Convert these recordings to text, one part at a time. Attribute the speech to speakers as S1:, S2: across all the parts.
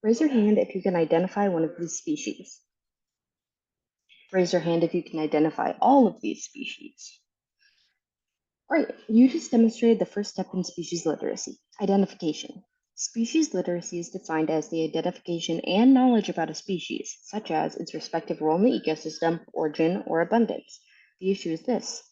S1: Raise your hand if you can identify one of these species. Raise your hand if you can identify all of these species. Great, you just demonstrated the first step in species literacy, identification. Species literacy is defined as the identification and knowledge about a species, such as its respective role in the ecosystem, origin, or abundance. The issue is this.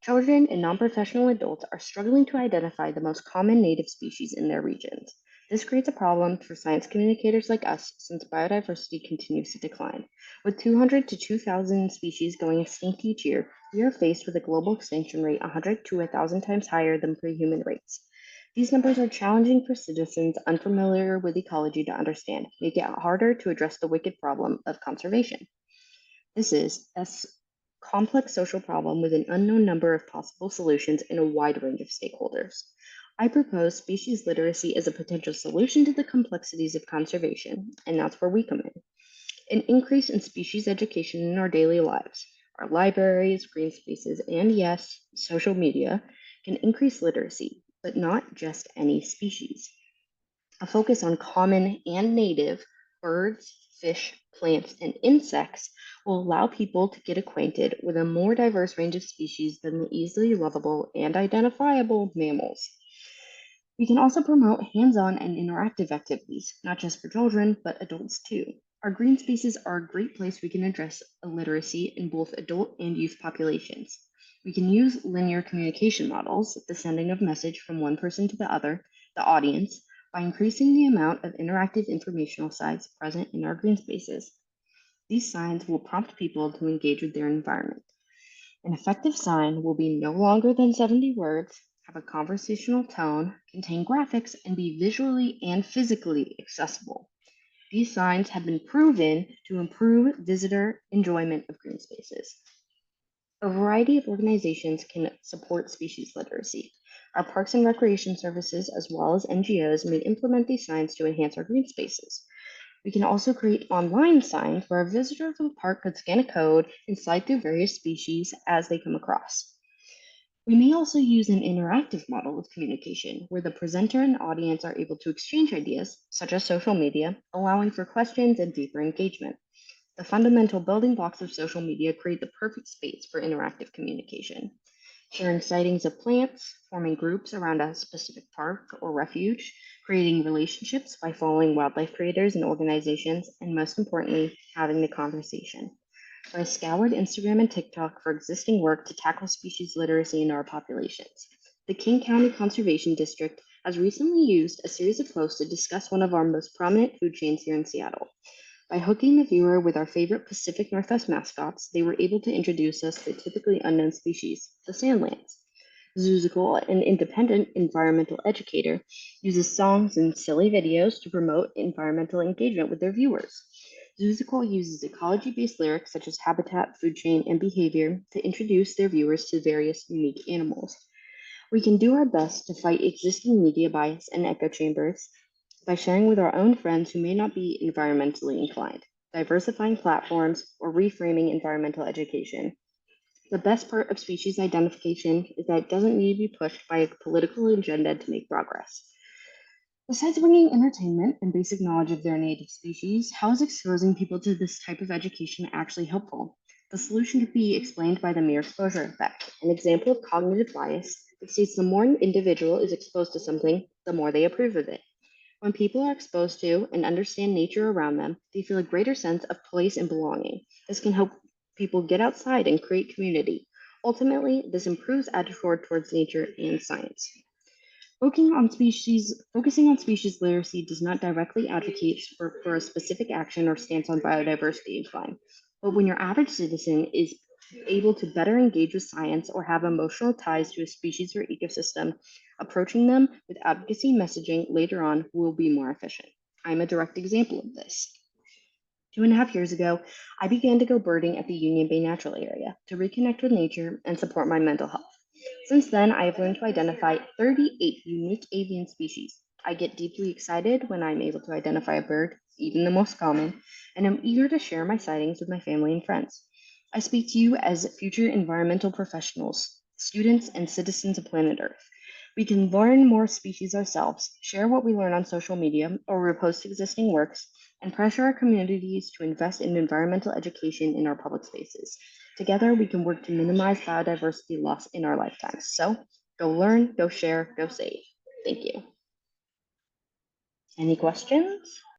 S1: Children and non-professional adults are struggling to identify the most common native species in their regions. This creates a problem for science communicators like us since biodiversity continues to decline. With 200 to 2,000 species going extinct each year, we are faced with a global extinction rate 100 to 1,000 times higher than pre-human rates. These numbers are challenging for citizens unfamiliar with ecology to understand, making it harder to address the wicked problem of conservation. This is a complex social problem with an unknown number of possible solutions and a wide range of stakeholders. I propose species literacy as a potential solution to the complexities of conservation, and that's where we come in. An increase in species education in our daily lives, our libraries, green spaces, and yes, social media can increase literacy, but not just any species. A focus on common and native birds, fish, plants, and insects will allow people to get acquainted with a more diverse range of species than the easily lovable and identifiable mammals. We can also promote hands-on and interactive activities, not just for children, but adults too. Our green spaces are a great place we can address illiteracy in both adult and youth populations. We can use linear communication models, the sending of message from one person to the other, the audience, by increasing the amount of interactive informational signs present in our green spaces. These signs will prompt people to engage with their environment. An effective sign will be no longer than 70 words, have a conversational tone, contain graphics, and be visually and physically accessible. These signs have been proven to improve visitor enjoyment of green spaces. A variety of organizations can support species literacy. Our parks and recreation services, as well as NGOs, may implement these signs to enhance our green spaces. We can also create online signs where a visitor to the park could scan a code and slide through various species as they come across. We may also use an interactive model of communication where the presenter and audience are able to exchange ideas, such as social media, allowing for questions and deeper engagement. The fundamental building blocks of social media create the perfect space for interactive communication. Sharing sightings of plants, forming groups around a specific park or refuge, creating relationships by following wildlife creators and organizations, and most importantly, having the conversation. I scoured Instagram and TikTok for existing work to tackle species literacy in our populations. The King County Conservation District has recently used a series of posts to discuss one of our most prominent food chains here in Seattle. By hooking the viewer with our favorite Pacific Northwest mascots, they were able to introduce us to typically unknown species, the sandlands. Zoozical, an independent environmental educator, uses songs and silly videos to promote environmental engagement with their viewers. Zoozical uses ecology-based lyrics such as habitat, food chain, and behavior to introduce their viewers to various unique animals. We can do our best to fight existing media bias and echo chambers by sharing with our own friends who may not be environmentally inclined, diversifying platforms, or reframing environmental education. The best part of species identification is that it doesn't need to be pushed by a political agenda to make progress. Besides bringing entertainment and basic knowledge of their native species, how is exposing people to this type of education actually helpful? The solution could be explained by the mere exposure effect, an example of cognitive bias that states the more an individual is exposed to something, the more they approve of it. When people are exposed to and understand nature around them, they feel a greater sense of place and belonging. This can help people get outside and create community. Ultimately, this improves attitude towards nature and science. Focusing on species literacy does not directly advocate for a specific action or stance on biodiversity decline. But when your average citizen is able to better engage with science or have emotional ties to a species or ecosystem, approaching them with advocacy messaging later on will be more efficient. I'm a direct example of this. 2.5 years ago, I began to go birding at the Union Bay Natural Area to reconnect with nature and support my mental health. Since then, I have learned to identify 38 unique avian species. I get deeply excited when I'm able to identify a bird, even the most common, and I'm eager to share my sightings with my family and friends. I speak to you as future environmental professionals, students, and citizens of planet Earth. We can learn more species ourselves, share what we learn on social media, or repost existing works, and pressure our communities to invest in environmental education in our public spaces. Together, we can work to minimize biodiversity loss in our lifetimes. So, go learn, go share, go save. Thank you. Any questions?